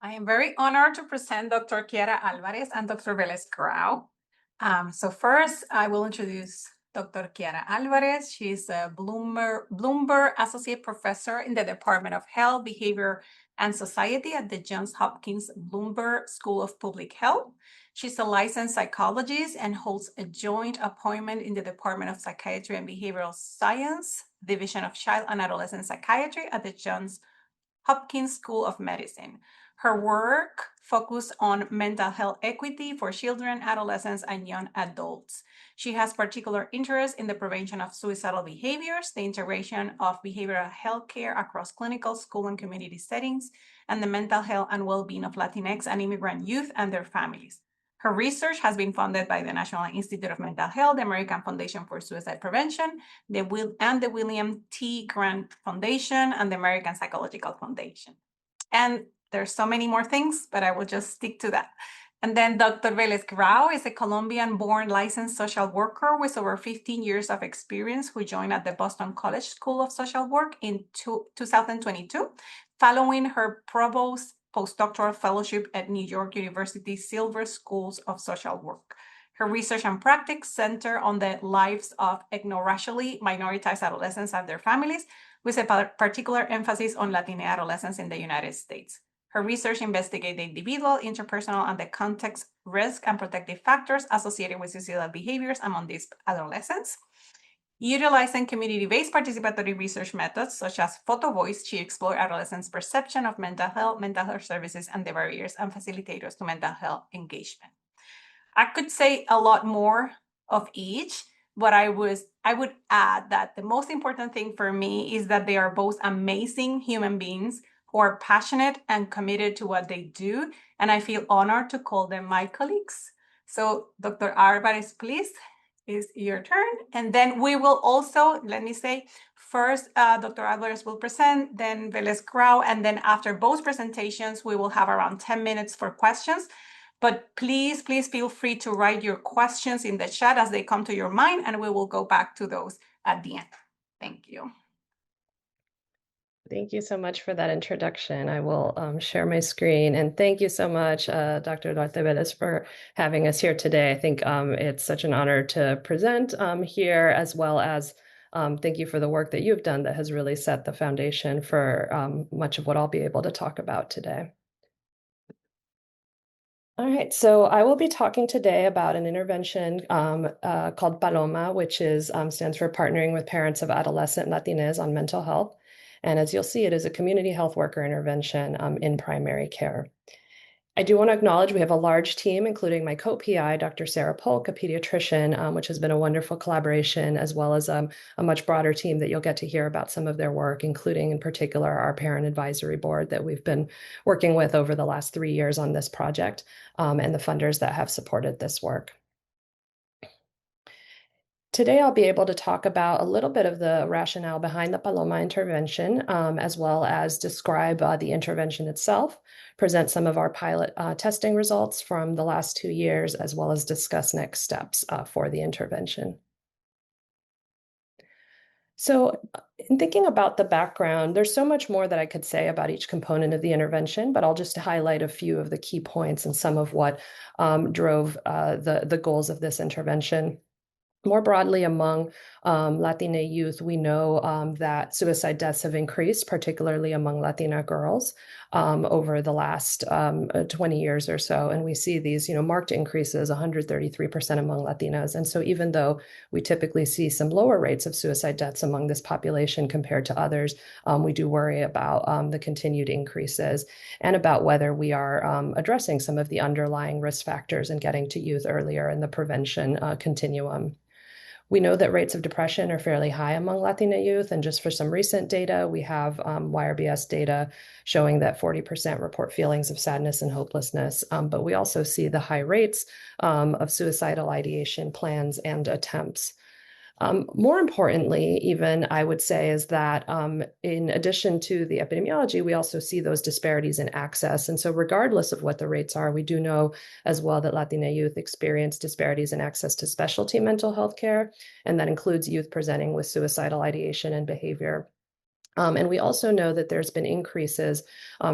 I am very honored to present Dr. Kiara Álvarez and Dr. Vélez-Grau. So first, I will introduce Dr. Kiara Álvarez. She's a Bloomberg Associate Professor in the Department of Health, Behavior, and Society at the Johns Hopkins Bloomberg School of Public Health. She's a licensed psychologist and holds a joint appointment in the Department of Psychiatry and Behavioral Science, Division of Child and Adolescent Psychiatry at the Johns Hopkins School of Medicine. Her work focused on mental health equity for children, adolescents, and young adults. She has particular interest in the prevention of suicidal behaviors, the integration of behavioral health care across clinical, school, and community settings, and the mental health and well-being of Latinx and immigrant youth and their families. Her research has been funded by the National Institute of Mental Health, the American Foundation for Suicide Prevention, the William T. Grant Foundation, and the American Psychological Foundation. And there's so many more things, but I will just stick to that. And then Dr. Vélez-Grau is a Colombian-born licensed social worker with over 15 years of experience who joined at the Boston College School of Social Work in 2022, following her provost postdoctoral fellowship at New York University Silver Schools of Social Work. Her research and practice center on the lives of ethno-racially minoritized adolescents and their families, with a particular emphasis on Latine adolescents in the United States. Her research investigates the individual, interpersonal, and the context, risk, and protective factors associated with suicidal behaviors among these adolescents. Utilizing community-based participatory research methods such as photo voice, she explored adolescents' perception of mental health services, and the barriers and facilitators to mental health engagement. I could say a lot more of each, but I would add that the most important thing for me is that they are both amazing human beings who are passionate and committed to what they do, and I feel honored to call them my colleagues. So Dr. Álvarez, please, is your turn. And then we will also, let me say, first Dr. Álvarez will present, then Vélez-Grau, and then after both presentations, we will have around 10 minutes for questions. But please feel free to write your questions in the chat as they come to your mind, and we will go back to those at the end. Thank you. Thank you so much for that introduction. I will share my screen. And thank you so much, Dr. Vélez, for having us here today. I think it's such an honor to present here, as well as thank you for the work that you've done that has really set the foundation for much of what I'll be able to talk about today. All right, so I will be talking today about an intervention called PALOMA, which stands for Partnering with Parents of Adolescent Latines on Mental Health. And as you'll see, it is a community health worker intervention in primary care. I do want to acknowledge we have a large team, including my co-PI, Dr. Sarah Polk, a pediatrician, which has been a wonderful collaboration, as well as a much broader team that you'll get to hear about some of their work, including in particular our parent advisory board that we've been working with over the last 3 years on this project, and the funders that have supported this work. Today, I'll be able to talk about a little bit of the rationale behind the PALOMA intervention, as well as describe the intervention itself, present some of our pilot testing results from the last 2 years, as well as discuss next steps for the intervention. So in thinking about the background, there's so much more that I could say about each component of the intervention, but I'll just highlight a few of the key points and some of what drove the goals of this intervention. More broadly, among Latina youth, we know that suicide deaths have increased, particularly among Latina girls, over the last 20 years or so. And we see these, marked increases, 133% among Latinas. And so even though we typically see some lower rates of suicide deaths among this population compared to others, we do worry about the continued increases and about whether we are addressing some of the underlying risk factors and getting to youth earlier in the prevention continuum. We know that rates of depression are fairly high among Latina youth, and just for some recent data, we have YRBS data showing that 40% report feelings of sadness and hopelessness, but we also see the high rates of suicidal ideation plans and attempts. More importantly, even I would say, is that in addition to the epidemiology, we also see those disparities in access. And so regardless of what the rates are, we do know as well that Latina youth experience disparities in access to specialty mental health care, and that includes youth presenting with suicidal ideation and behavior. And we also know that there's been increases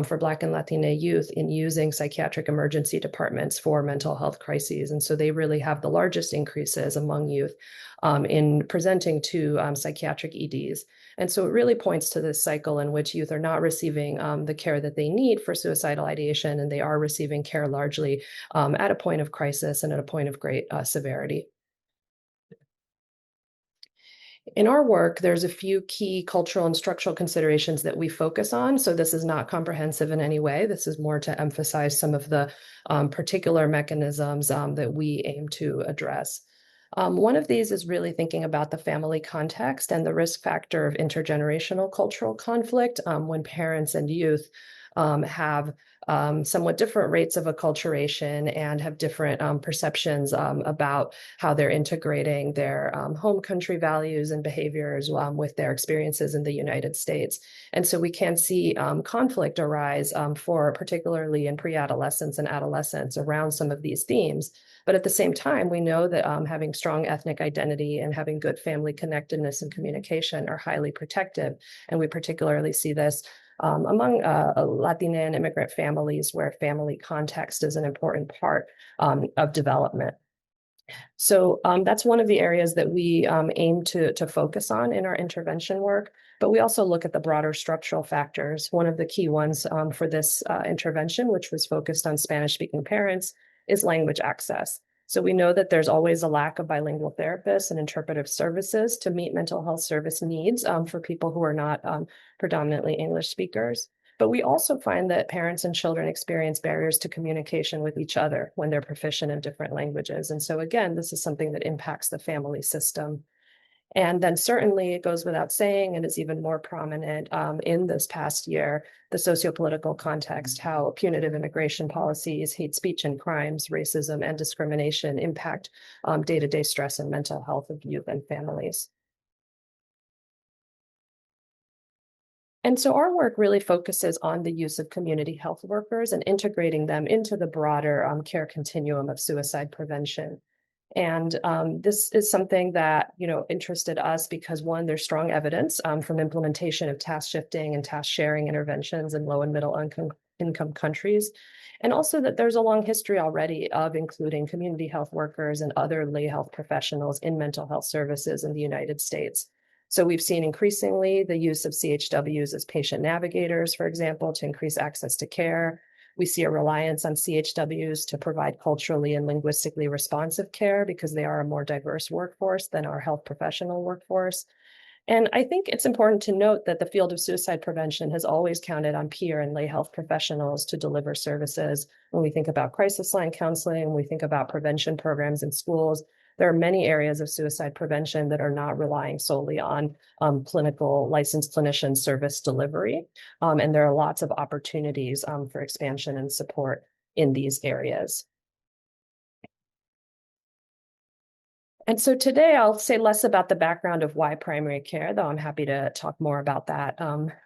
for Black and Latina youth in using psychiatric emergency departments for mental health crises. And so they really have the largest increases among youth in presenting to psychiatric EDs. And so it really points to this cycle in which youth are not receiving the care that they need for suicidal ideation, and they are receiving care largely at a point of crisis and at a point of great severity. In our work, there's a few key cultural and structural considerations that we focus on. So this is not comprehensive in any way. This is more to emphasize some of the particular mechanisms that we aim to address. One of these is really thinking about the family context and the risk factor of intergenerational cultural conflict when parents and youth have somewhat different rates of acculturation and have different perceptions about how they're integrating their home country values and behaviors with their experiences in the United States. And so we can see conflict arise for particularly in pre-adolescence and adolescence around some of these themes. But at the same time, we know that having strong ethnic identity and having good family connectedness and communication are highly protective. And we particularly see this among Latine and immigrant families where family context is an important part of development. So that's one of the areas that we aim to focus on in our intervention work, but we also look at the broader structural factors. One of the key ones for this intervention, which was focused on Spanish-speaking parents, is language access. So we know that there's always a lack of bilingual therapists and interpretive services to meet mental health service needs for people who are not predominantly English speakers. But we also find that parents and children experience barriers to communication with each other when they're proficient in different languages. And so again, this is something that impacts the family system. And then certainly it goes without saying, and is even more prominent in this past year, the sociopolitical context, how punitive immigration policies, hate speech and crimes, racism and discrimination impact day-to-day stress and mental health of youth and families. And so our work really focuses on the use of community health workers and integrating them into the broader care continuum of suicide prevention. And this is something that, interested us because one, there's strong evidence from implementation of task shifting and task sharing interventions in low and middle income countries. And also that there's a long history already of including community health workers and other lay health professionals in mental health services in the United States. So we've seen increasingly the use of CHWs as patient navigators, for example, to increase access to care. We see a reliance on CHWs to provide culturally and linguistically responsive care because they are a more diverse workforce than our health professional workforce. And I think it's important to note that the field of suicide prevention has always counted on peer and lay health professionals to deliver services. When we think about crisis line counseling, when we think about prevention programs in schools, there are many areas of suicide prevention that are not relying solely on clinical licensed clinician service delivery. And there are lots of opportunities for expansion and support in these areas. And so today I'll say less about the background of why primary care, though I'm happy to talk more about that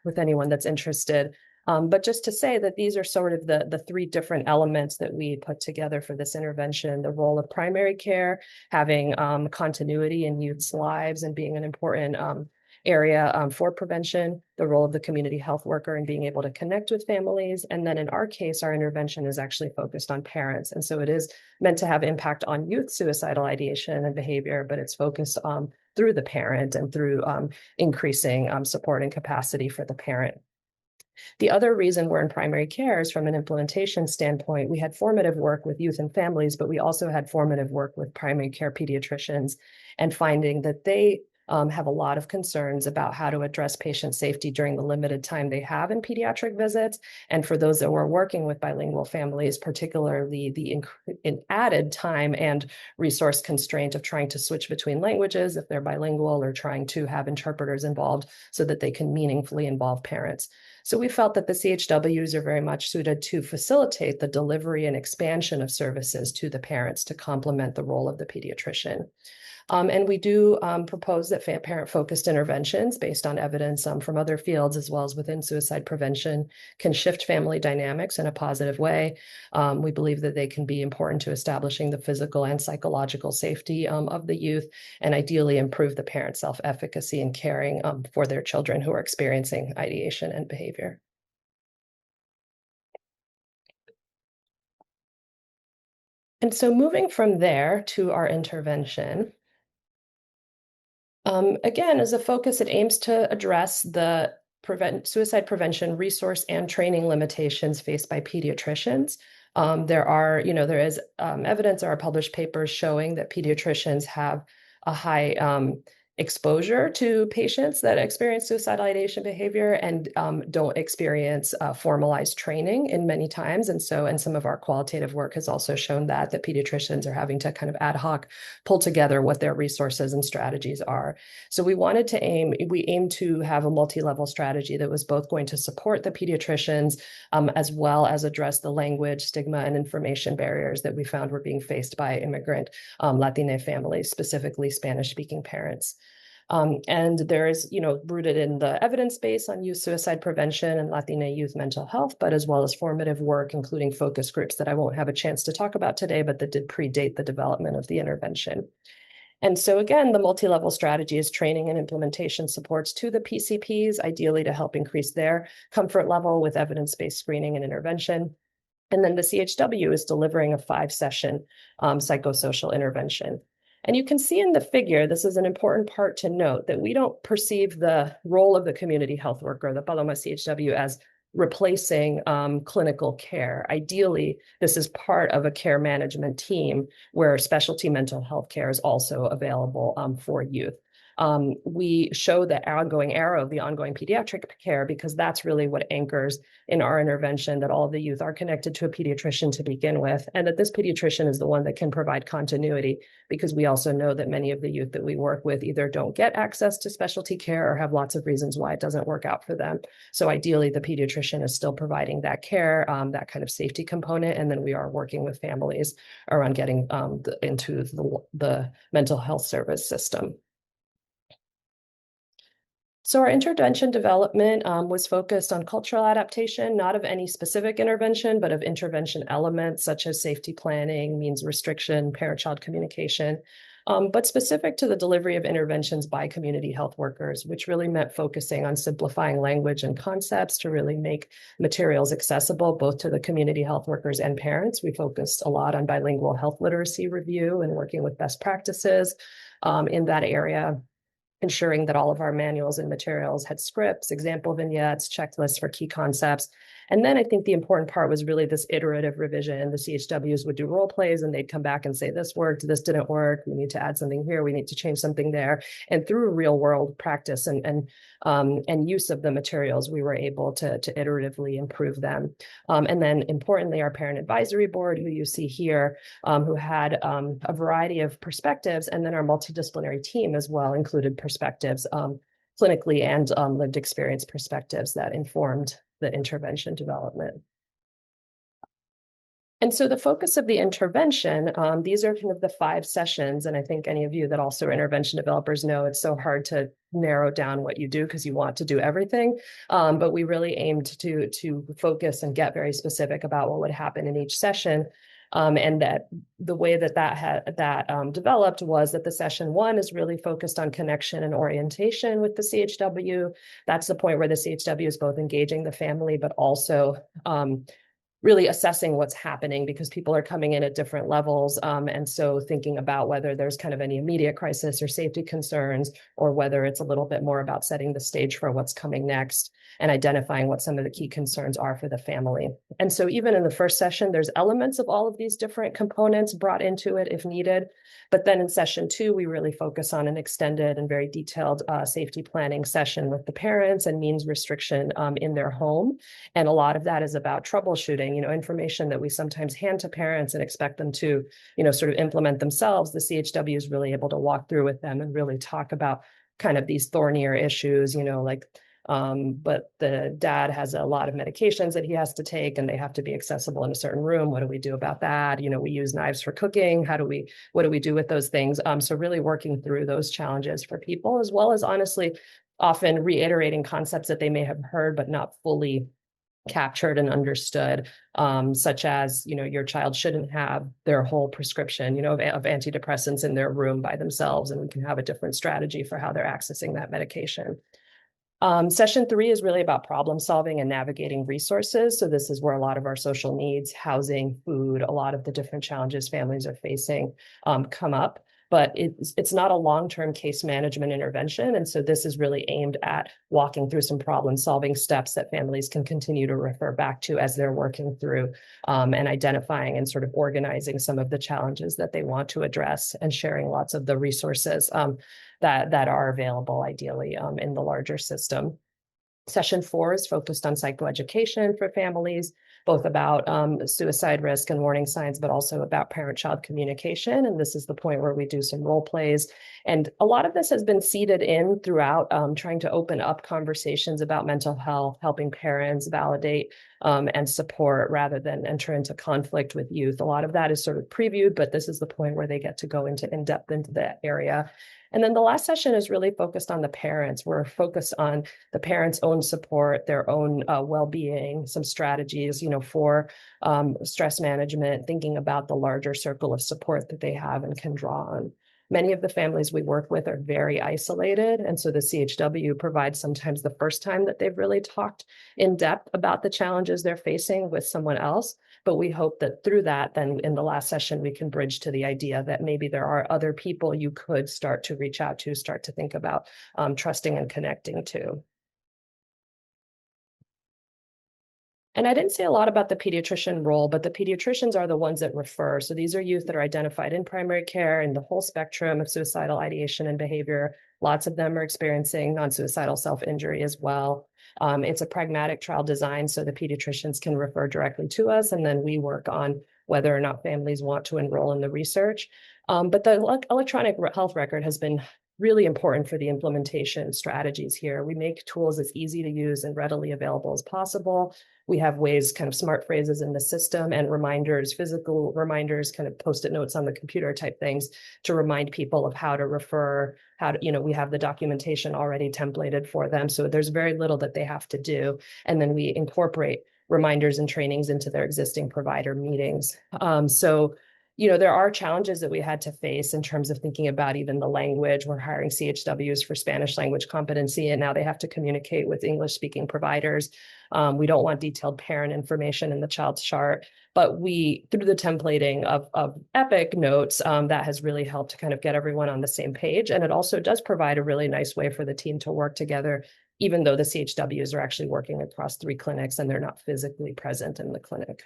with anyone that's interested. But just to say that these are sort of the three different elements that we put together for this intervention: the role of primary care, having continuity in youth's lives and being an important area for prevention, the role of the community health worker and being able to connect with families. And then in our case, our intervention is actually focused on parents. And so it is meant to have impact on youth suicidal ideation and behavior, but it's focused through the parent and through increasing support and capacity for the parent. The other reason we're in primary care is from an implementation standpoint. We had formative work with youth and families, but we also had formative work with primary care pediatricians, and finding that they have a lot of concerns about how to address patient safety during the limited time they have in pediatric visits. And for those that were working with bilingual families, particularly the added time and resource constraint of trying to switch between languages if they're bilingual, or trying to have interpreters involved so that they can meaningfully involve parents. So we felt that the CHWs are very much suited to facilitate the delivery and expansion of services to the parents to complement the role of the pediatrician. And we do propose that parent-focused interventions based on evidence from other fields, as well as within suicide prevention, can shift family dynamics in a positive way. We believe that they can be important to establishing the physical and psychological safety of the youth, and ideally improve the parent self-efficacy in caring for their children who are experiencing ideation and behavior. And so moving from there to our intervention, again, as a focus, it aims to address the suicide prevention resource and training limitations faced by pediatricians. There is evidence, there are published papers showing that pediatricians have a high exposure to patients that experience suicidal ideation behavior and don't experience formalized training in many times. And some of our qualitative work has also shown that pediatricians are having to kind of ad hoc pull together what their resources and strategies are. So we aim to have a multi-level strategy that was both going to support the pediatricians as well as address the language, stigma, and information barriers that we found were being faced by immigrant Latine families, specifically Spanish-speaking parents. And there is, rooted in the evidence base on youth suicide prevention and Latina youth mental health, but as well as formative work, including focus groups that I won't have a chance to talk about today, but that did predate the development of the intervention. And so again, the multi-level strategy is training and implementation supports to the PCPs, ideally to help increase their comfort level with evidence-based screening and intervention. And then the CHW is delivering a 5-session psychosocial intervention. And you can see in the figure, this is an important part to note, that we don't perceive the role of the community health worker, the PALOMA CHW, as replacing clinical care. Ideally, this is part of a care management team where specialty mental health care is also available for youth. We show the ongoing arrow of the ongoing pediatric care because that's really what anchors in our intervention that all of the youth are connected to a pediatrician to begin with, and that this pediatrician is the one that can provide continuity, because we also know that many of the youth that we work with either don't get access to specialty care or have lots of reasons why it doesn't work out for them. So ideally, the pediatrician is still providing that care, that kind of safety component, and then we are working with families around getting into the mental health service system. So our intervention development was focused on cultural adaptation, not of any specific intervention, but of intervention elements such as safety planning, means restriction, parent-child communication, but specific to the delivery of interventions by community health workers, which really meant focusing on simplifying language and concepts to really make materials accessible both to the community health workers and parents. We focused a lot on bilingual health literacy review and working with best practices in that area, ensuring that all of our manuals and materials had scripts, example vignettes, checklists for key concepts. And then I think the important part was really this iterative revision. The CHWs would do role plays and they'd come back and say, this worked, this didn't work, we need to add something here, we need to change something there. And through real world practice and use of the materials, we were able to iteratively improve them. And then importantly, our parent advisory board, who you see here, who had a variety of perspectives, and then our multidisciplinary team as well included perspectives, clinically and lived experience perspectives that informed the intervention development. And so the focus of the intervention, these are kind of the 5 sessions, and I think any of you that also are intervention developers know it's so hard to narrow down what you do because you want to do everything, but we really aimed to focus and get very specific about what would happen in each session. And that the way that developed was that the session 1 is really focused on connection and orientation with the CHW. That's the point where the CHW is both engaging the family, but also really assessing what's happening because people are coming in at different levels. And so thinking about whether there's kind of any immediate crisis or safety concerns, or whether it's a little bit more about setting the stage for what's coming next and identifying what some of the key concerns are for the family. And so even in the first session, there's elements of all of these different components brought into it if needed. But then in session 2, we really focus on an extended and very detailed safety planning session with the parents and means restriction in their home. And a lot of that is about troubleshooting, information that we sometimes hand to parents and expect them to, sort of implement themselves. The CHW is really able to walk through with them and really talk about kind of these thornier issues, like but the dad has a lot of medications that he has to take and they have to be accessible in a certain room. What do we do about that? We use knives for cooking. What do we do with those things? So really working through those challenges for people, as well as honestly, often reiterating concepts that they may have heard, but not fully captured and understood, such as, your child shouldn't have their whole prescription, of antidepressants in their room by themselves, and we can have a different strategy for how they're accessing that medication. Session 3 is really about problem solving and navigating resources. So this is where a lot of our social needs, housing, food, a lot of the different challenges families are facing come up. But it's not a long-term case management intervention. And so this is really aimed at walking through some problem solving steps that families can continue to refer back to as they're working through and identifying and sort of organizing some of the challenges that they want to address, and sharing lots of the resources that are available ideally in the larger system. Session 4 is focused on psychoeducation for families, both about suicide risk and warning signs, but also about parent-child communication. And this is the point where we do some role plays. And a lot of this has been seeded in throughout trying to open up conversations about mental health, helping parents validate and support rather than enter into conflict with youth. A lot of that is sort of previewed, but this is the point where they get to go in depth into that area. And then the last session is really focused on the parents. We're focused on the parents' own support, their own well-being, some strategies, for stress management, thinking about the larger circle of support that they have and can draw on. Many of the families we work with are very isolated. And so the CHW provides sometimes the first time that they've really talked in depth about the challenges they're facing with someone else. But we hope that through that, then in the last session, we can bridge to the idea that maybe there are other people you could start to reach out to, start to think about trusting and connecting to. And I didn't say a lot about the pediatrician role, but the pediatricians are the ones that refer. So these are youth that are identified in primary care in the whole spectrum of suicidal ideation and behavior. Lots of them are experiencing non-suicidal self-injury as well. It's a pragmatic trial design, so the pediatricians can refer directly to us, and then we work on whether or not families want to enroll in the research. But the electronic health record has been really important for the implementation strategies here. We make tools as easy to use and readily available as possible. We have ways, kind of smart phrases in the system and reminders, physical reminders, kind of post-it notes on the computer type things to remind people of how to refer, we have the documentation already templated for them. So there's very little that they have to do. And then we incorporate reminders and trainings into their existing provider meetings. There are challenges that we had to face in terms of thinking about even the language. We're hiring CHWs for Spanish language competency, and now they have to communicate with English-speaking providers. We don't want detailed parent information in the child's chart, but through the templating of EPIC notes, that has really helped to kind of get everyone on the same page. And it also does provide a really nice way for the team to work together, even though the CHWs are actually working across 3 clinics and they're not physically present in the clinic.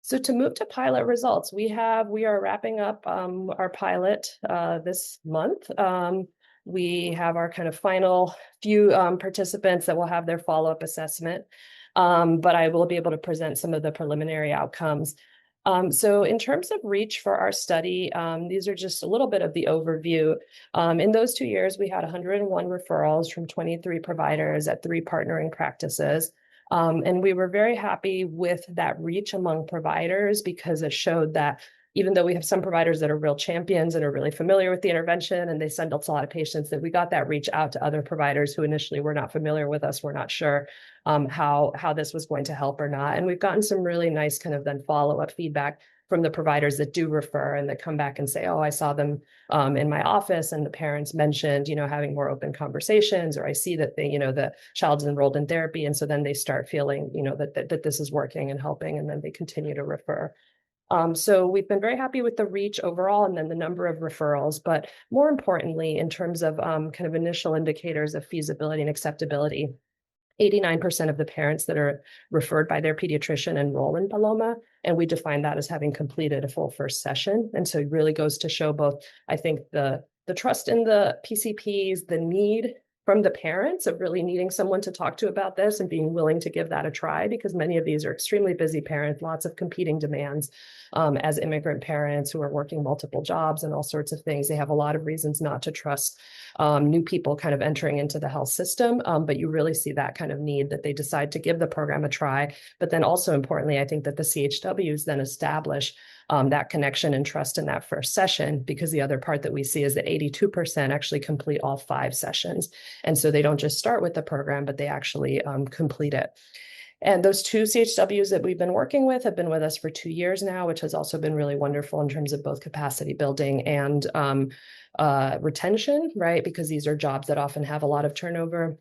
So to move to pilot results, we are wrapping up our pilot this month. We have our kind of final few participants that will have their follow-up assessment, but I will be able to present some of the preliminary outcomes. So in terms of reach for our study, these are just a little bit of the overview. In those 2 years, we had 101 referrals from 23 providers at 3 partnering practices. And we were very happy with that reach among providers because it showed that even though we have some providers that are real champions and are really familiar with the intervention and they send us a lot of patients, that we got that reach out to other providers who initially were not familiar with us, were not sure how this was going to help or not. And we've gotten some really nice kind of then follow-up feedback from the providers that do refer and that come back and say, oh, I saw them in my office and the parents mentioned, having more open conversations, or I see that the child's enrolled in therapy. And so then they start feeling, that this is working and helping, and then they continue to refer. So we've been very happy with the reach overall and then the number of referrals, but more importantly, in terms of kind of initial indicators of feasibility and acceptability, 89% of the parents that are referred by their pediatrician enroll in PALOMA, and we define that as having completed a full first session. And so it really goes to show both, I think, the trust in the PCPs, the need from the parents of really needing someone to talk to about this and being willing to give that a try, because many of these are extremely busy parents, lots of competing demands as immigrant parents who are working multiple jobs and all sorts of things. They have a lot of reasons not to trust new people kind of entering into the health system, but you really see that kind of need that they decide to give the program a try. But then also importantly, I think that the CHWs then establish that connection and trust in that first session, because the other part that we see is that 82% actually complete all 5 sessions. And so they don't just start with the program, but they actually complete it. And those 2 CHWs that we've been working with have been with us for 2 years now, which has also been really wonderful in terms of both capacity building and retention, right? Because these are jobs that often have a lot of turnover.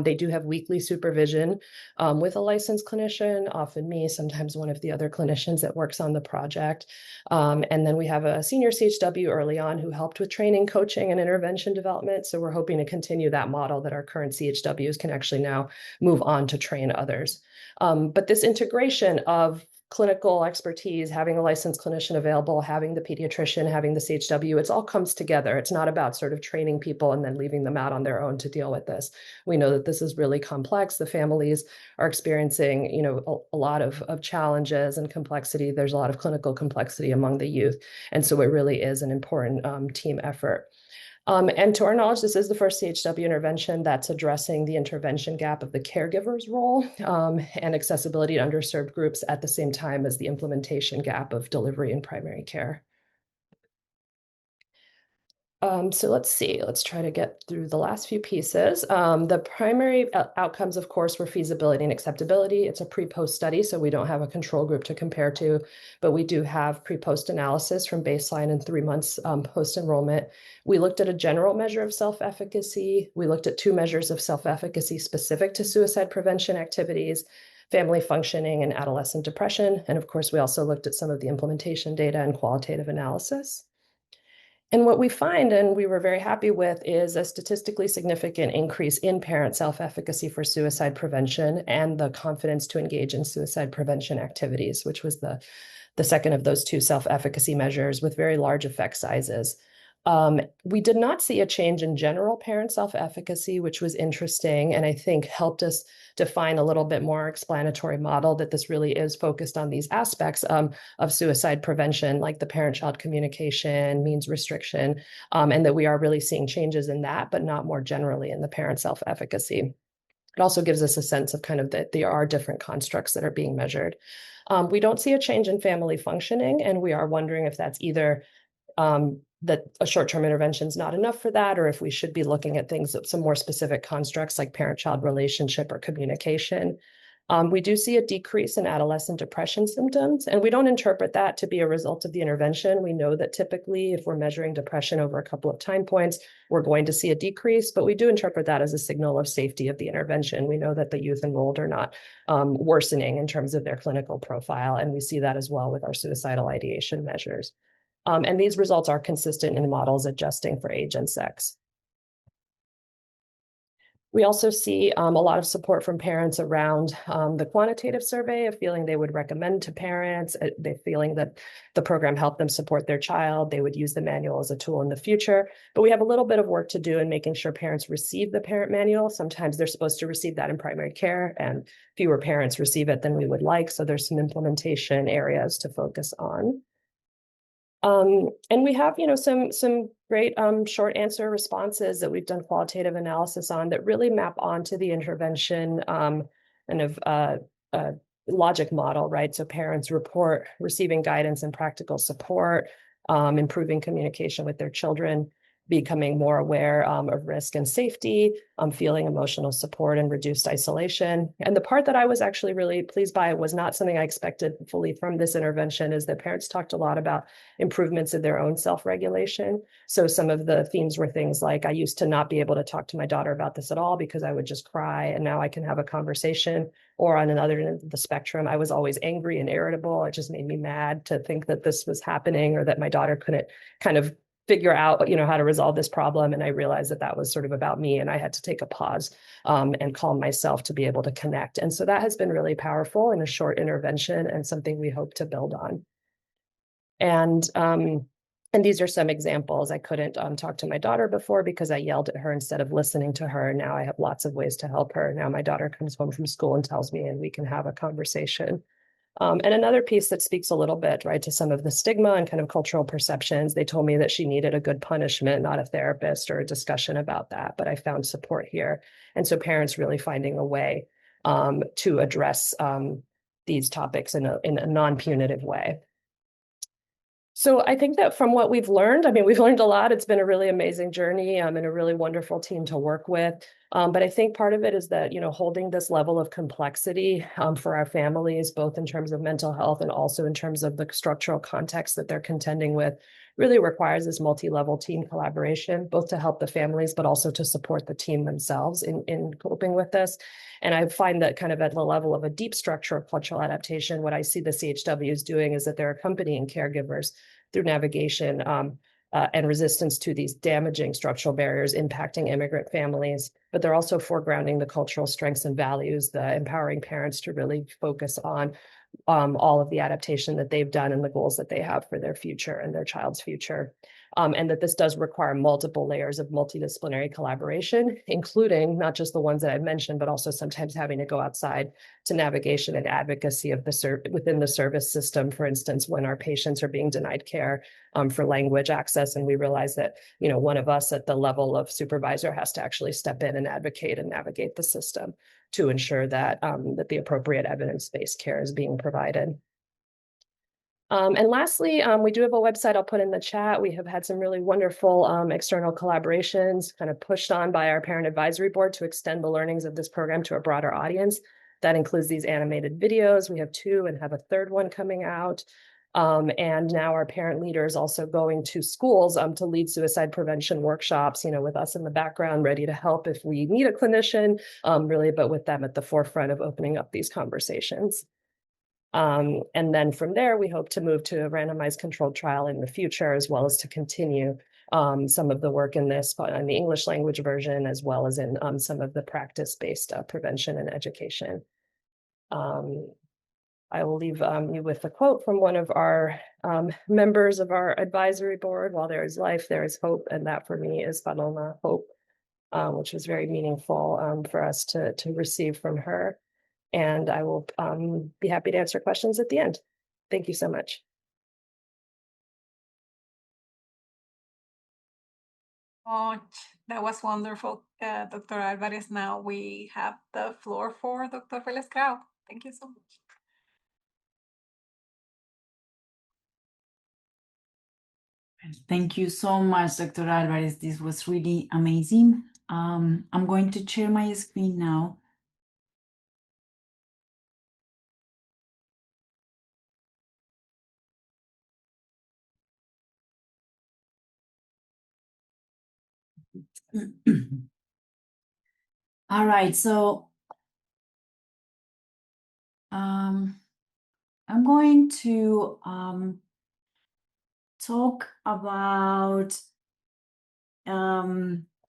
They do have weekly supervision with a licensed clinician, often me, sometimes one of the other clinicians that works on the project. And then we have a senior CHW early on who helped with training, coaching, and intervention development. So we're hoping to continue that model that our current CHWs can actually now move on to train others. But this integration of clinical expertise, having a licensed clinician available, having the pediatrician, having the CHW, it all comes together. It's not about sort of training people and then leaving them out on their own to deal with this. We know that this is really complex. The families are experiencing, a lot of challenges and complexity. There's a lot of clinical complexity among the youth. And so it really is an important team effort. And to our knowledge, this is the first CHW intervention that's addressing the intervention gap of the caregiver's role and accessibility to underserved groups at the same time as the implementation gap of delivery in primary care. So let's see, let's try to get through the last few pieces. The primary outcomes, of course, were feasibility and acceptability. It's a pre-post study, so we don't have a control group to compare to, but we do have pre-post analysis from baseline and 3 months post-enrollment. We looked at a general measure of self-efficacy. We looked at 2 measures of self-efficacy specific to suicide prevention activities, family functioning, and adolescent depression. And of course, we also looked at some of the implementation data and qualitative analysis. And what we find, and we were very happy with, is a statistically significant increase in parent self-efficacy for suicide prevention and the confidence to engage in suicide prevention activities, which was the second of those 2 self-efficacy measures with very large effect sizes. We did not see a change in general parent self-efficacy, which was interesting, and I think helped us define a little bit more explanatory model that this really is focused on these aspects of suicide prevention, like the parent-child communication, means restriction, and that we are really seeing changes in that, but not more generally in the parent self-efficacy. It also gives us a sense of kind of that there are different constructs that are being measured. We don't see a change in family functioning, and we are wondering if that's either that a short-term intervention is not enough for that, or if we should be looking at things, some more specific constructs like parent-child relationship or communication. We do see a decrease in adolescent depression symptoms, and we don't interpret that to be a result of the intervention. We know that typically if we're measuring depression over a couple of time points, we're going to see a decrease, but we do interpret that as a signal of safety of the intervention. We know that the youth enrolled are not worsening in terms of their clinical profile, and we see that as well with our suicidal ideation measures. And these results are consistent in models adjusting for age and sex. We also see a lot of support from parents around the quantitative survey of feeling they would recommend to parents, they feeling that the program helped them support their child, they would use the manual as a tool in the future. But we have a little bit of work to do in making sure parents receive the parent manual. Sometimes they're supposed to receive that in primary care, and fewer parents receive it than we would like. So there's some implementation areas to focus on. And we have, some great short answer responses that we've done qualitative analysis on that really map onto the intervention logic model, right? So parents report receiving guidance and practical support, improving communication with their children, becoming more aware of risk and safety, feeling emotional support and reduced isolation. And the part that I was actually really pleased by was not something I expected fully from this intervention, is that parents talked a lot about improvements in their own self-regulation. So some of the themes were things like, I used to not be able to talk to my daughter about this at all because I would just cry, and now I can have a conversation. Or on another end of the spectrum, I was always angry and irritable. It just made me mad to think that this was happening, or that my daughter couldn't kind of figure out, how to resolve this problem. And I realized that that was sort of about me, and I had to take a pause and calm myself to be able to connect. And so that has been really powerful in a short intervention, and something we hope to build on. And And these are some examples. I couldn't talk to my daughter before because I yelled at her instead of listening to her. Now I have lots of ways to help her. Now my daughter comes home from school and tells me, and we can have a conversation. And another piece that speaks a little bit, right, to some of the stigma and kind of cultural perceptions. They told me that she needed a good punishment, not a therapist or a discussion about that, but I found support here. And so parents really finding a way to address these topics in a non-punitive way. So I think that from what we've learned, I mean, we've learned a lot. It's been a really amazing journey and a really wonderful team to work with. But I think part of it is that, holding this level of complexity for our families, both in terms of mental health and also in terms of the structural context that they're contending with, really requires this multi-level team collaboration, both to help the families, but also to support the team themselves in coping with this. And I find that kind of at the level of a deep structure of cultural adaptation, what I see the CHWs doing is that they're accompanying caregivers through navigation and resistance to these damaging structural barriers impacting immigrant families, but they're also foregrounding the cultural strengths and values, the empowering parents to really focus on all of the adaptation that they've done and the goals that they have for their future and their child's future. And that this does require multiple layers of multidisciplinary collaboration, including not just the ones that I've mentioned, but also sometimes having to go outside to navigation and advocacy of within the service system. For instance, when our patients are being denied care for language access, and we realize that one of us at the level of supervisor has to actually step in and advocate and navigate the system to ensure that that the appropriate evidence-based care is being provided. And lastly, we do have a website I'll put in the chat. We have had some really wonderful external collaborations kind of pushed on by our parent advisory board to extend the learnings of this program to a broader audience. That includes these animated videos. We have 2 and have a 3rd one coming out. And now our parent leaders also going to schools to lead suicide prevention workshops, with us in the background, ready to help if we need a clinician, really, but with them at the forefront of opening up these conversations. And then from there, we hope to move to a randomized controlled trial in the future, as well as to continue some of the work in this on the English language version, as well as in some of the practice-based prevention and education. I will leave you with a quote from one of our members of our advisory board: "While there is life, there is hope." And that for me is PALOMA, hope, which was very meaningful for us to receive from her. And I will be happy to answer questions at the end. Thank you so much. Oh, that was wonderful, Dr. Álvarez. Now we have the floor for Dr. Vélez-Grau. Thank you so much. Thank you so much, Dr. Álvarez. This was really amazing. I'm going to share my screen now. All right, so I'm going to talk about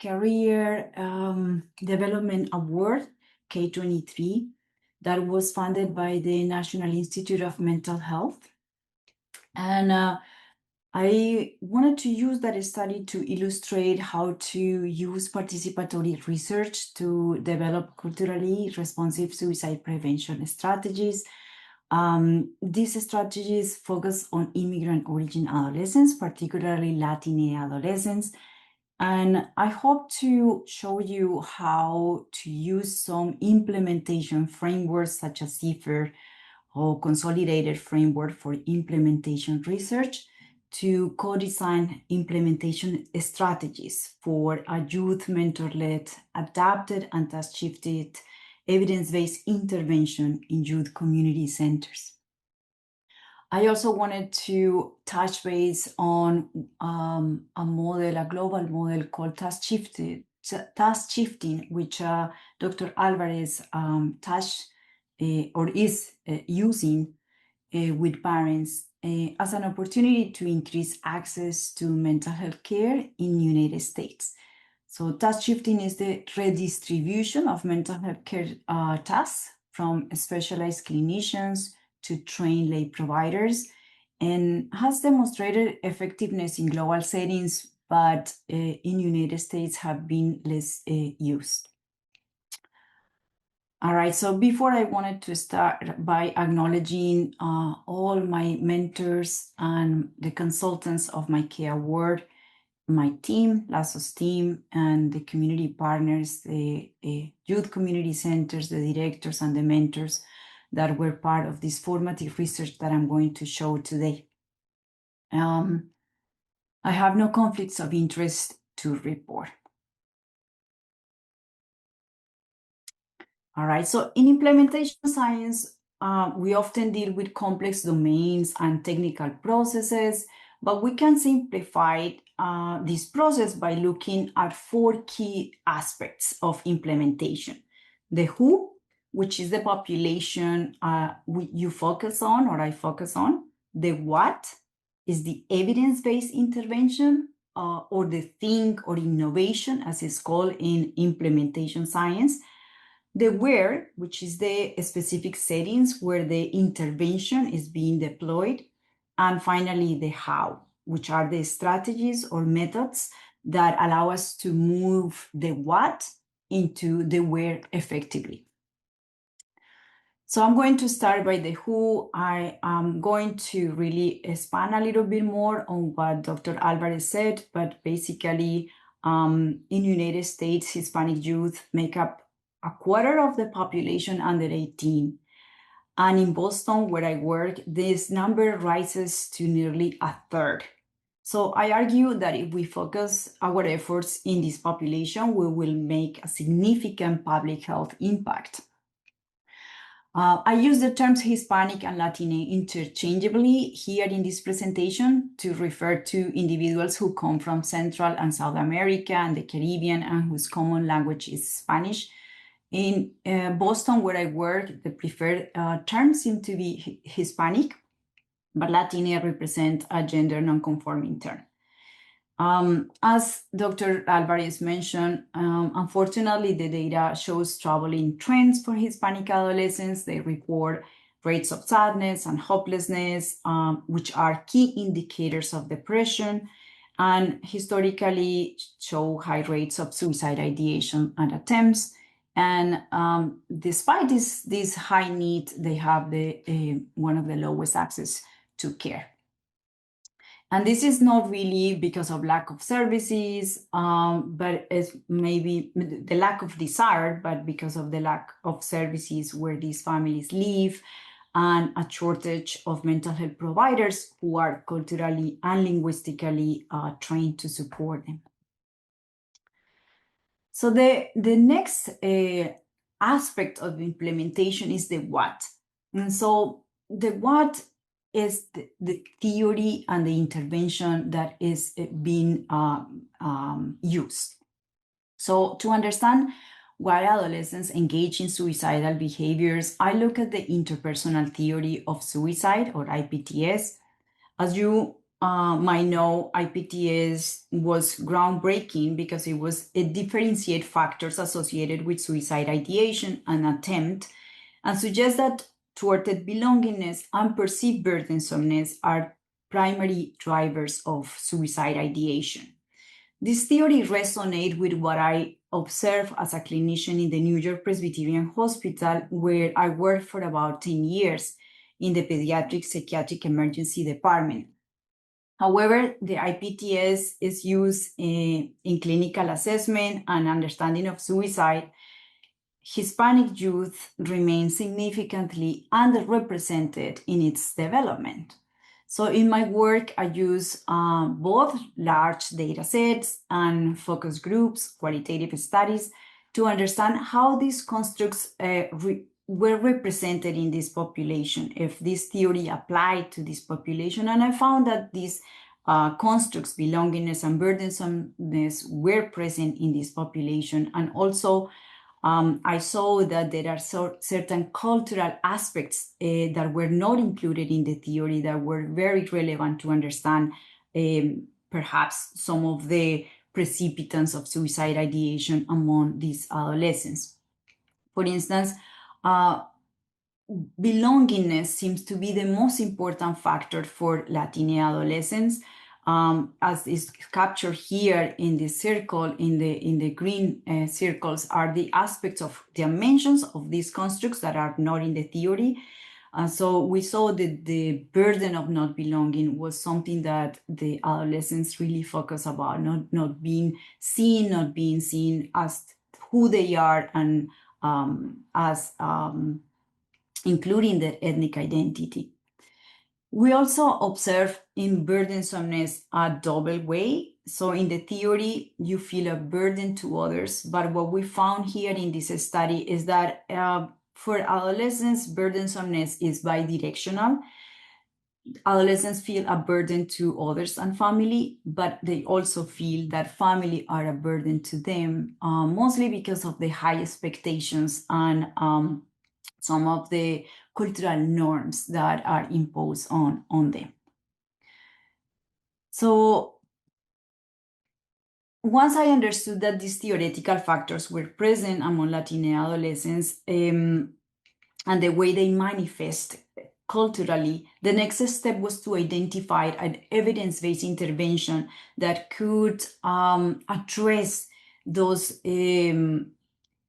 Career Development Award K23 that was funded by the National Institute of Mental Health. And I wanted to use that study to illustrate how to use participatory research to develop culturally responsive suicide prevention strategies. These strategies focus on immigrant origin adolescents, particularly Latine adolescents. And I hope to show you how to use some implementation frameworks such as CFIR or Consolidated Framework for Implementation Research to co-design implementation strategies for a youth mentor-led, adapted and task-shifted evidence-based intervention in youth community centers. I also wanted to touch base on a global model called task shifting, which Dr. Álvarez touched or is using with parents as an opportunity to increase access to mental health care in the United States. So task shifting is the redistribution of mental health care tasks from specialized clinicians to trained lay providers. and has demonstrated effectiveness in global settings, but in United States have been less used. All right, so before I wanted to start by acknowledging all my mentors and the consultants of my care award, my team, LASO's team, and the community partners, the youth community centers, the directors and the mentors that were part of this formative research that I'm going to show today. I have no conflicts of interest to report. All right, so in implementation science, we often deal with complex domains and technical processes, but we can simplify this process by looking at 4 key aspects of implementation. The who, which is the population you focus on or I focus on. The what is the evidence-based intervention or the think or innovation, as it's called in implementation science. The where, which is the specific settings where the intervention is being deployed. And finally, the how, which are the strategies or methods that allow us to move the what into the where effectively. So I'm going to start by the who. I am going to really expand a little bit more on what Dr. Álvarez said, but basically in United States, Hispanic youth make up a quarter of the population under 18. And in Boston, where I work, this number rises to nearly a third. So I argue that if we focus our efforts in this population, we will make a significant public health impact. I use the terms Hispanic and Latine interchangeably here in this presentation to refer to individuals who come from Central and South America and the Caribbean and whose common language is Spanish. In Boston, where I work, the preferred terms seem to be Hispanic, but Latine represent a gender non-conforming term. As Dr. Álvarez mentioned, unfortunately, the data shows troubling trends for Hispanic adolescents. They report rates of sadness and hopelessness, which are key indicators of depression, and historically show high rates of suicide ideation and attempts. And despite this high need, they have one of the lowest access to care. And this is not really because of lack of services, but it's maybe the lack of desire, but because of the lack of services where these families live, and a shortage of mental health providers who are culturally and linguistically trained to support them. So the next aspect of implementation is the what. And so the what is the theory and the intervention that is being used. So to understand why adolescents engage in suicidal behaviors, I look at the interpersonal theory of suicide, or IPTS. As you might know, IPTS was groundbreaking because it differentiated factors associated with suicide ideation and attempt, and suggests that thwarted belongingness and perceived burdensomeness are primary drivers of suicide ideation. This theory resonates with what I observed as a clinician in the New York Presbyterian Hospital, where I worked for about 10 years in the pediatric psychiatric emergency department. However, the IPTS is used in clinical assessment and understanding of suicide. Hispanic youth remain significantly underrepresented in its development. So in my work, I use both large data sets and focus groups, qualitative studies, to understand how these constructs were represented in this population, if this theory applied to this population. And I found that these constructs, belongingness and burdensomeness, were present in this population. And also, I saw that there are certain cultural aspects that were not included in the theory that were very relevant to understand perhaps some of the precipitants of suicide ideation among these adolescents. For instance, belongingness seems to be the most important factor for Latine adolescents, as is captured here in the circle, in the green circles, are the aspects of dimensions of these constructs that are not in the theory. So we saw that the burden of not belonging was something that the adolescents really focus about, not being seen as who they are, and as including their ethnic identity. We also observe in burdensomeness a double way. So in the theory, you feel a burden to others, but what we found here in this study is that for adolescents, burdensomeness is bidirectional. Adolescents feel a burden to others and family, but they also feel that family are a burden to them, mostly because of the high expectations and some of the cultural norms that are imposed on them. So once I understood that these theoretical factors were present among Latine adolescents and the way they manifest culturally, the next step was to identify an evidence-based intervention that could address those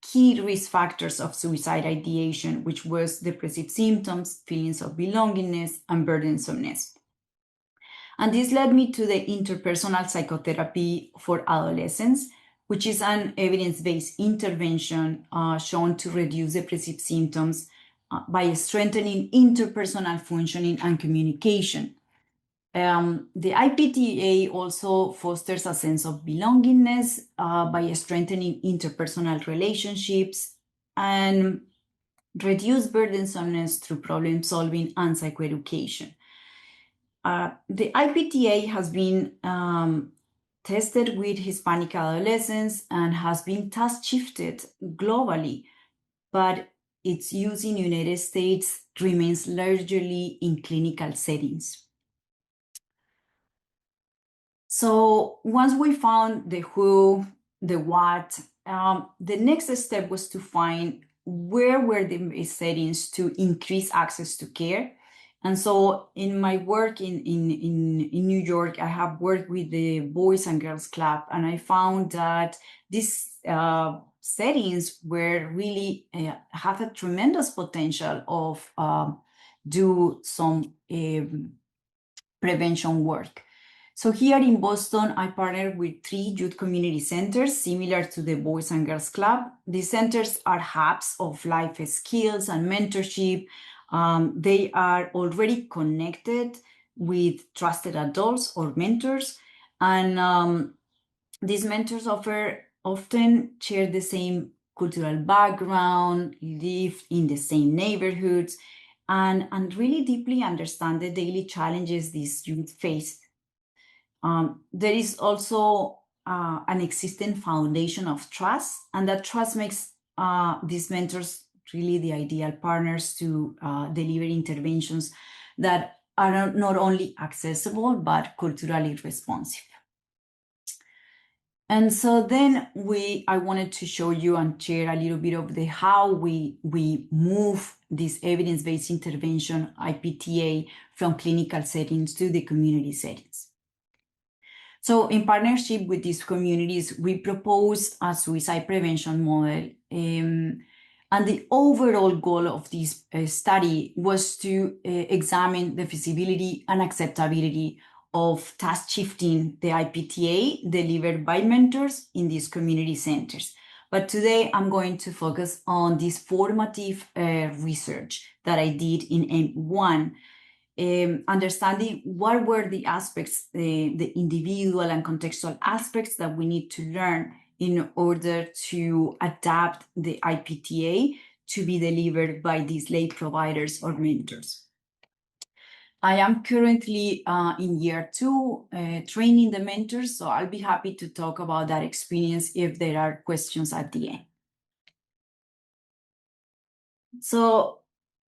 key risk factors of suicide ideation, which was depressive symptoms, feelings of belongingness, and burdensomeness. And this led me to the interpersonal psychotherapy for adolescents, which is an evidence-based intervention shown to reduce depressive symptoms by strengthening interpersonal functioning and communication. The IPTA also fosters a sense of belongingness by strengthening interpersonal relationships and reduce burdensomeness through problem solving and psychoeducation. The IPTA has been tested with Hispanic adolescents and has been task shifted globally, but its use in the United States remains largely in clinical settings. So once we found the who, the what, the next step was to find where were the settings to increase access to care. And so in my work in New York, I have worked with the Boys and Girls Club, and I found that these settings were really have a tremendous potential of do some prevention work. So here in Boston, I partnered with 3 youth community centers similar to the Boys and Girls Club. These centers are hubs of life skills and mentorship. They are already connected with trusted adults or mentors. And these mentors often share the same cultural background, live in the same neighborhoods, and really deeply understand the daily challenges these youth face. There is also an existing foundation of trust, and that trust makes these mentors really the ideal partners to deliver interventions that are not only accessible, but culturally responsive. And so then I wanted to show you and share a little bit of how we move this evidence-based intervention, IPTA, from clinical settings to the community settings. So in partnership with these communities, we proposed a suicide prevention model. And the overall goal of this study was to examine the feasibility and acceptability of task shifting the IPTA delivered by mentors in these community centers. But today I'm going to focus on this formative research that I did in M1, understanding what were the aspects, the individual and contextual aspects that we need to learn in order to adapt the IPTA to be delivered by these lay providers or mentors. I am currently in year 2 training the mentors, so I'll be happy to talk about that experience if there are questions at the end. So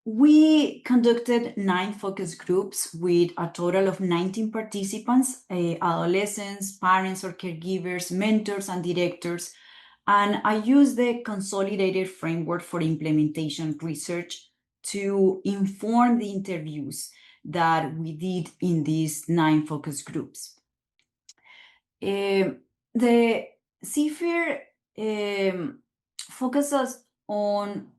we conducted 9 focus groups with a total of 19 participants, adolescents, parents or caregivers, mentors, and directors. And I used the Consolidated Framework for Implementation Research to inform the interviews that we did in these 9 focus groups. The CFIR focuses on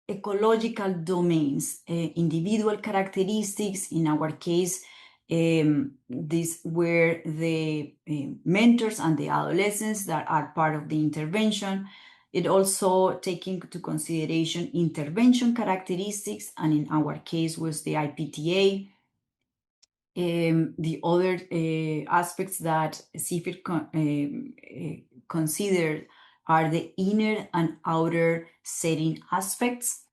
ecological domains, individual characteristics. In our case, these were the mentors and the adolescents that are part of the intervention. It also taking into consideration intervention characteristics, and in our case was the IPTA. The other aspects that CFIR considered are the inner and outer setting aspects.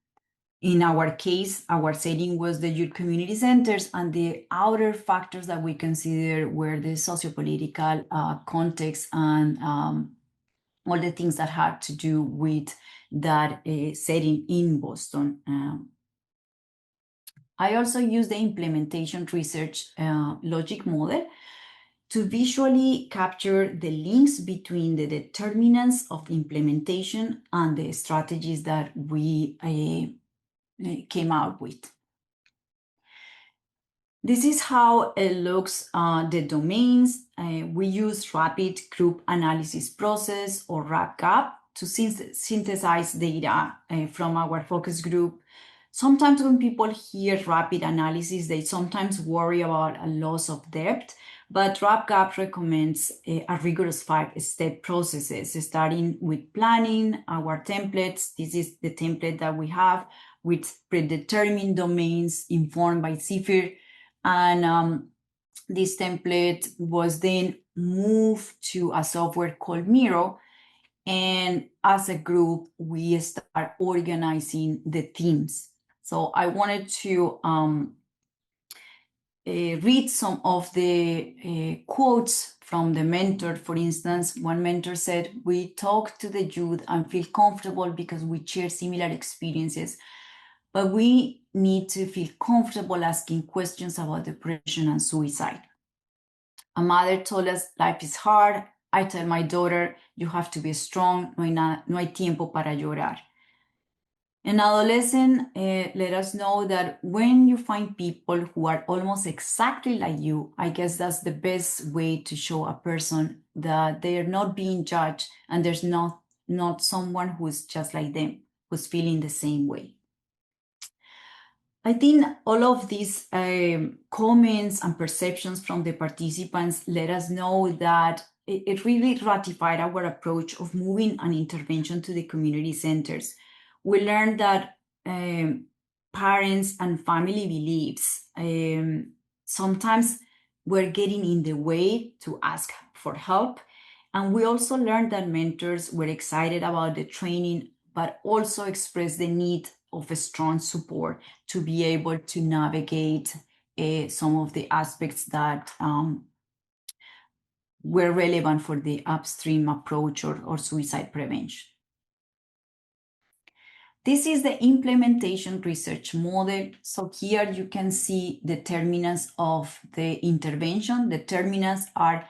In our case, our setting was the youth community centers, and the outer factors that we consider were the sociopolitical context and all the things that had to do with that setting in Boston. I also use the implementation research logic model to visually capture the links between the determinants of implementation and the strategies that we came out with. This is how it looks, the domains. We use rapid group analysis process, or RAPGAP, to synthesize data from our focus group. Sometimes when people hear rapid analysis, they sometimes worry about a loss of depth, but RAPGAP recommends a rigorous 5-step processes, starting with planning our templates. This is the template that we have with predetermined domains informed by CFIR. And this template was then moved to a software called Miro. And as a group, we start organizing the teams. So I wanted to read some of the quotes from the mentor. For instance, one mentor said, "We talk to the youth and feel comfortable because we share similar experiences, but we need to feel comfortable asking questions about depression and suicide." A mother told us, "Life is hard. I tell my daughter, you have to be strong, no hay tiempo para llorar." An adolescent let us know that when you find people who are almost exactly like you, I guess that's the best way to show a person that they are not being judged and there's not someone who's just like them, who's feeling the same way. I think all of these comments and perceptions from the participants let us know that it really ratified our approach of moving an intervention to the community centers. We learned that parents and family beliefs sometimes were getting in the way to ask for help. And we also learned that mentors were excited about the training, but also expressed the need of a strong support to be able to navigate some of the aspects that were relevant for the upstream approach or suicide prevention. This is the implementation research model. So here you can see determinants of the intervention. Determinants are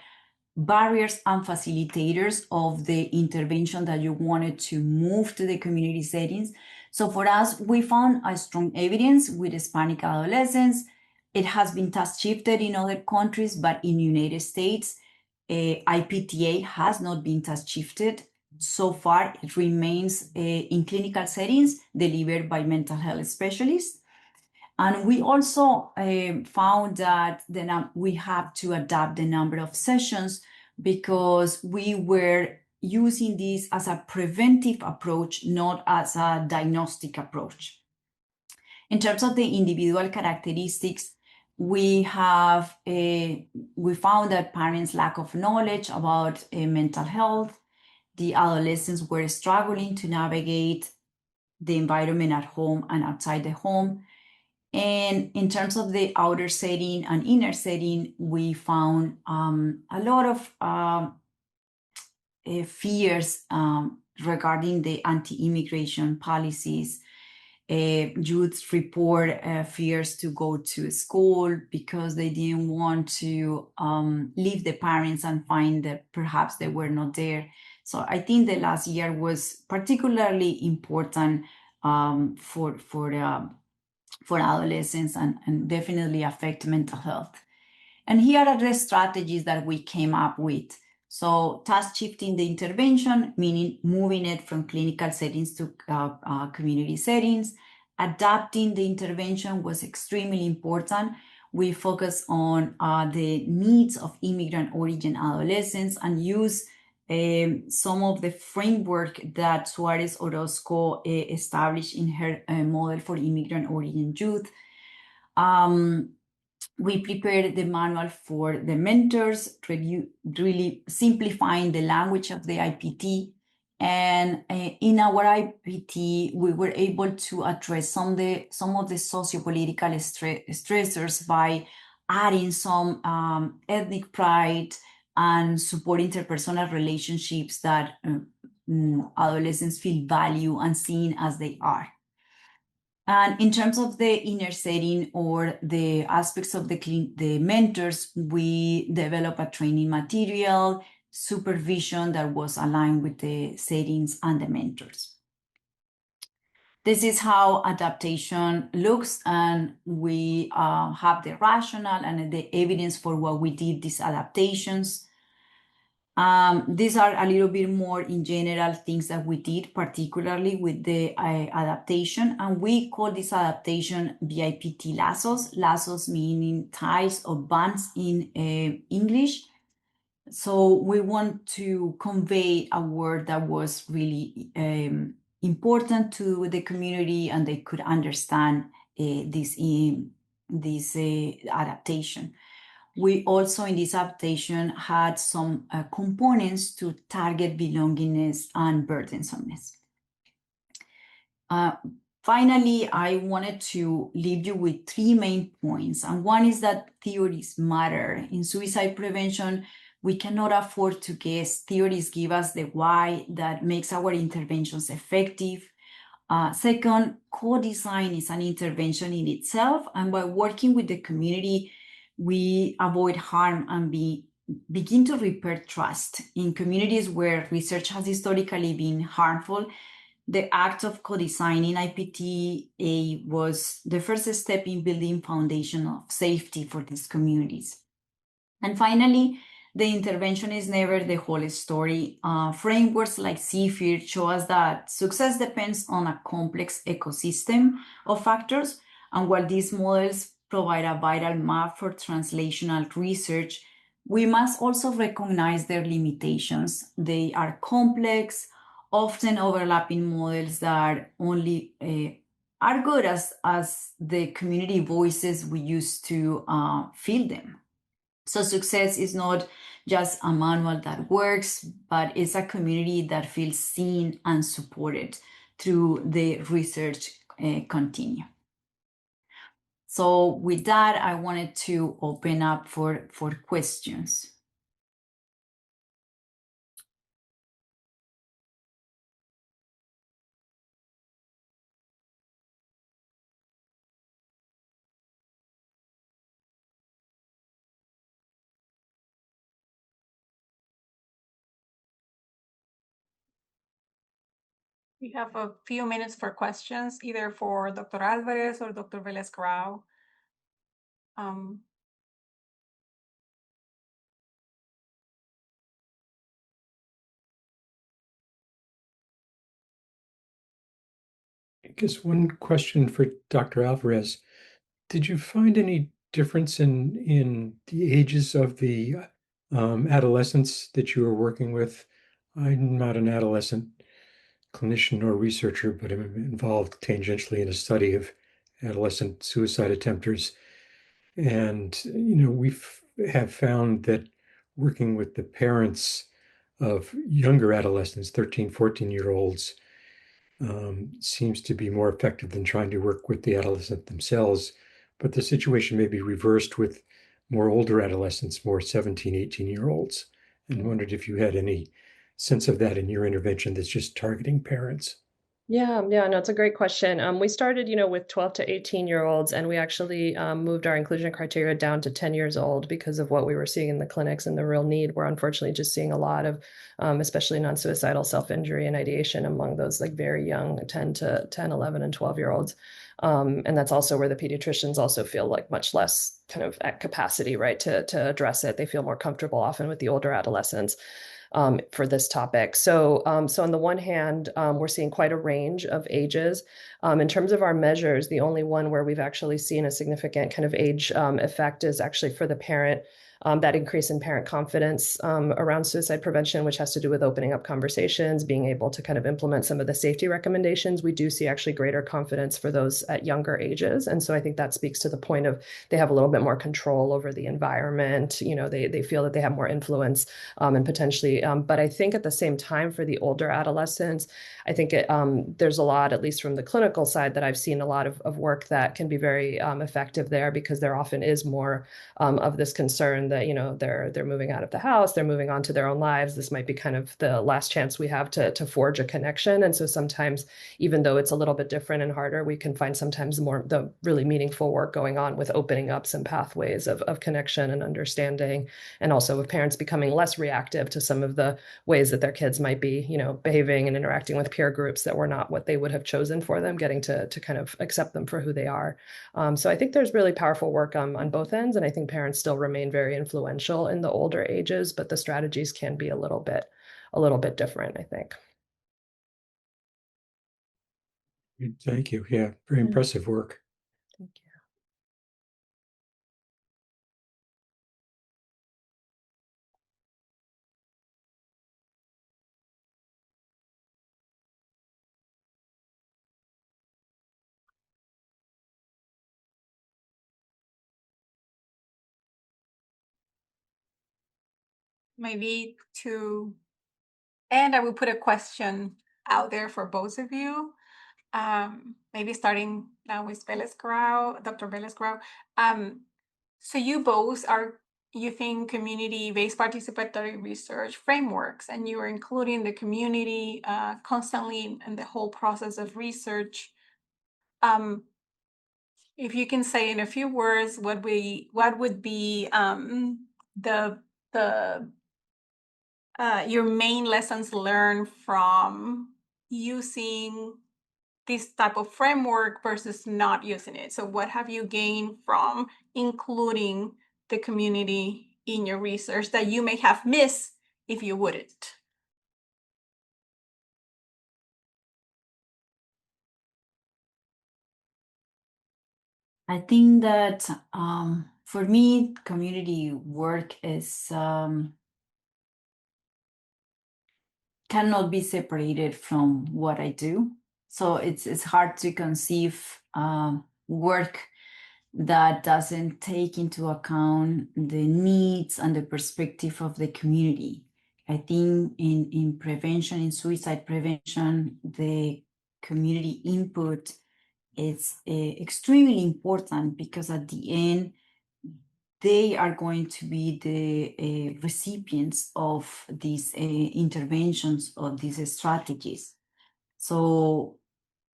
barriers and facilitators of the intervention that you wanted to move to the community settings. So for us, we found a strong evidence with Hispanic adolescents. It has been task shifted in other countries, but in United States, IPTA has not been task shifted. So far, it remains in clinical settings delivered by mental health specialists. And we also found that we have to adapt the number of sessions because we were using this as a preventive approach, not as a diagnostic approach. In terms of the individual characteristics, we found that parents' lack of knowledge about mental health. The adolescents were struggling to navigate the environment at home and outside the home. And in terms of the outer setting and inner setting, we found a lot of fears regarding the anti-immigration policies. Youth report fears to go to school because they didn't want to leave the parents and find that perhaps they were not there. So I think the last year was particularly important for for adolescents and definitely affect mental health. And here are the strategies that we came up with. So task shifting the intervention, meaning moving it from clinical settings to community settings. Adapting the intervention was extremely important. We focus on the needs of immigrant origin adolescents and use some of the framework that Suarez Orozco established in her model for immigrant origin youth. We prepared the manual for the mentors, really simplifying the language of the IPT. And in our IPT, we were able to address some of the sociopolitical stressors by adding some ethnic pride and support interpersonal relationships that adolescents feel valued and seen as they are. And in terms of the inner setting or the aspects of the mentors, we developed a training material, supervision that was aligned with the settings and the mentors. This is how adaptation looks, and we have the rationale and the evidence for what we did these adaptations. These are a little bit more in general things that we did, particularly with the adaptation. And we call this adaptation BIPT lazos, lazos meaning ties or bands in English. So we want to convey a word that was really important to the community and they could understand this adaptation. We also, in this adaptation, had some components to target belongingness and burdensomeness. Finally, I wanted to leave you with 3 main points. And one is that theories matter. In suicide prevention, we cannot afford to guess. Theories give us the why that makes our interventions effective. Second, co-design is an intervention in itself. And by working with the community, we avoid harm and begin to repair trust. In communities where research has historically been harmful, the act of co-designing IPTA was the first step in building foundation of safety for these communities. And finally, the intervention is never the whole story. Frameworks like CFIR show us that success depends on a complex ecosystem of factors. And while these models provide a vital map for translational research, we must also recognize their limitations. They are complex, often overlapping models that only are good as the community voices we use to fill them. So success is not just a manual that works, but it's a community that feels seen and supported through the research continue. So with that, I wanted to open up for questions. We have a few minutes for questions, either for Dr. Álvarez or Dr. Vélez-Grau. I guess one question for Dr. Álvarez. Did you find any difference in the ages of the adolescents that you were working with? I'm not an adolescent clinician or researcher, but I'm involved tangentially in a study of adolescent suicide attempters. And, we have found that working with the parents of younger adolescents, 13, 14-year-olds, seems to be more effective than trying to work with the adolescent themselves. But the situation may be reversed with more older adolescents, more 17, 18-year-olds. And wondered if you had any sense of that in your intervention that's just targeting parents. Yeah, no, it's a great question. We started, with 12 to 18-year-olds, and we actually moved our inclusion criteria down to 10 years old because of what we were seeing in the clinics and the real need. We're unfortunately just seeing a lot of, especially non-suicidal self-injury and ideation among those like very young 10 to 10, 11, and 12-year-olds. And that's also where the pediatricians also feel like much less kind of at capacity, right, to address it. They feel more comfortable often with the older adolescents. For this topic. So on the one hand, we're seeing quite a range of ages. In terms of our measures, the only one where we've actually seen a significant kind of age effect is actually for the parent, that increase in parent confidence around suicide prevention, which has to do with opening up conversations, being able to kind of implement some of the safety recommendations. We do see actually greater confidence for those at younger ages. And so I think that speaks to the point of they have a little bit more control over the environment. They feel that they have more influence and potentially, but I think at the same time for the older adolescents, I think there's a lot, at least from the clinical side, that I've seen a lot of work that can be very effective there, because there often is more of this concern that, they're moving out of the house, they're moving on to their own lives. This might be kind of the last chance we have to forge a connection. And so sometimes, even though it's a little bit different and harder, we can find sometimes more the really meaningful work going on with opening up some pathways of connection and understanding, and also with parents becoming less reactive to some of the ways that their kids might be, behaving and interacting with peer groups that were not what they would have chosen for them, getting to kind of accept them for who they are. So I think there's really powerful work on both ends, and I think parents still remain very influential in the older ages, but the strategies can be a little bit different, I think. Thank you. Yeah, very impressive work. Thank you. Maybe to end, I will put a question out there for both of you. Maybe starting now with Vélez-Grau, Dr. Vélez-Grau. So you think community-based participatory research frameworks, and you are including the community constantly in the whole process of research. If you can say in a few words what would be your main lessons learned from using this type of framework versus not using it. So what have you gained from including the community in your research that you may have missed if you wouldn't? I think that for me, community work is cannot be separated from what I do. So it's hard to conceive work that doesn't take into account the needs and the perspective of the community. I think in prevention, in suicide prevention, the community input is extremely important, because at the end, they are going to be the recipients of these interventions, of these strategies. So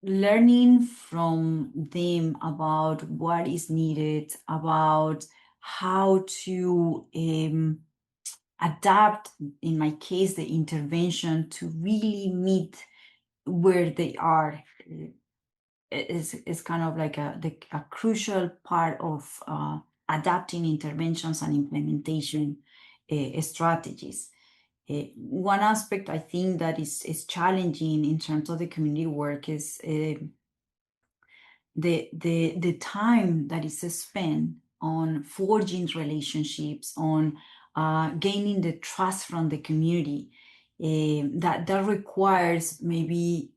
learning from them about what is needed, about how to adapt, in my case, the intervention to really meet where they are, is kind of like a crucial part of adapting interventions and implementation strategies. One aspect I think that is challenging in terms of the community work is the time that is spent on forging relationships, on gaining the trust from the community. That requires maybe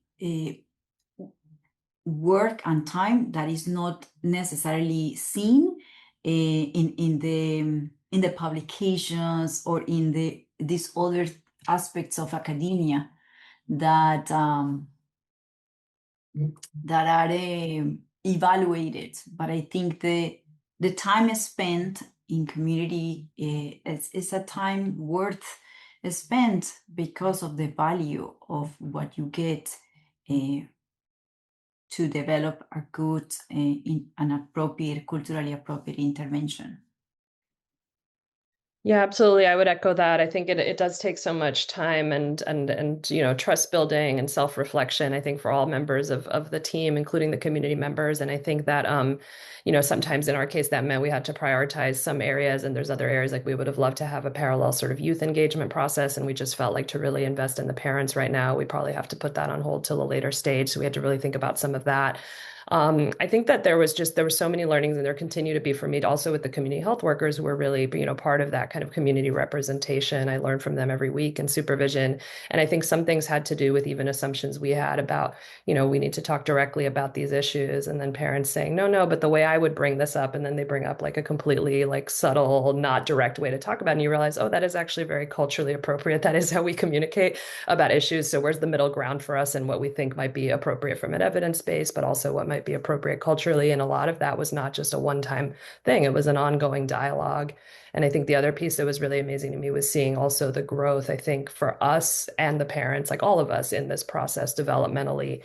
work and time that is not necessarily seen in the publications or in these other aspects of academia that are evaluated. But I think the time spent in community is a time worth spent because of the value of what you get to develop a good culturally appropriate intervention. Yeah, absolutely. I would echo that. I think it does take so much time and trust building and self-reflection, I think, for all members of the team, including the community members. And I think that sometimes in our case that meant we had to prioritize some areas, and there's other areas like we would have loved to have a parallel sort of youth engagement process. And we just felt like to really invest in the parents right now, we probably have to put that on hold till a later stage. So we had to really think about some of that. I think that there were so many learnings, and there continue to be for me also with the community health workers who were really, part of that kind of community representation. I learned from them every week in supervision. And I think some things had to do with even assumptions we had about, we need to talk directly about these issues. And then parents saying, no, but the way I would bring this up, and then they bring up like a completely like subtle, not direct way to talk about it. And you realize, oh, that is actually very culturally appropriate. That is how we communicate about issues. So where's the middle ground for us and what we think might be appropriate from an evidence base, but also what might be appropriate culturally. And a lot of that was not just a one-time thing. It was an ongoing dialogue. And I think the other piece that was really amazing to me was seeing also the growth, I think, for us and the parents, like all of us in this process developmentally.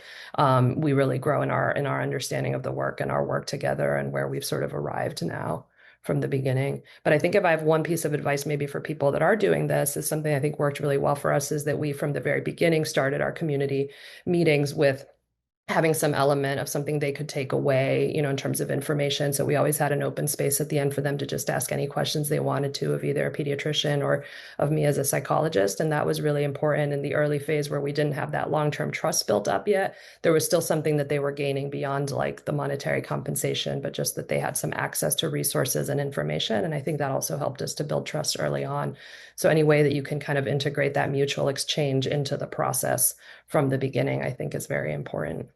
We really grow in our understanding of the work and our work together and where we've sort of arrived now from the beginning. But I think if I have one piece of advice maybe for people that are doing this, is something I think worked really well for us, is that we from the very beginning started our community meetings with having some element of something they could take away, in terms of information. So we always had an open space at the end for them to just ask any questions they wanted to of either a pediatrician or of me as a psychologist. And that was really important in the early phase where we didn't have that long-term trust built up yet. There was still something that they were gaining beyond like the monetary compensation, but just that they had some access to resources and information. And I think that also helped us to build trust early on. So any way that you can kind of integrate that mutual exchange into the process from the beginning, I think is very important.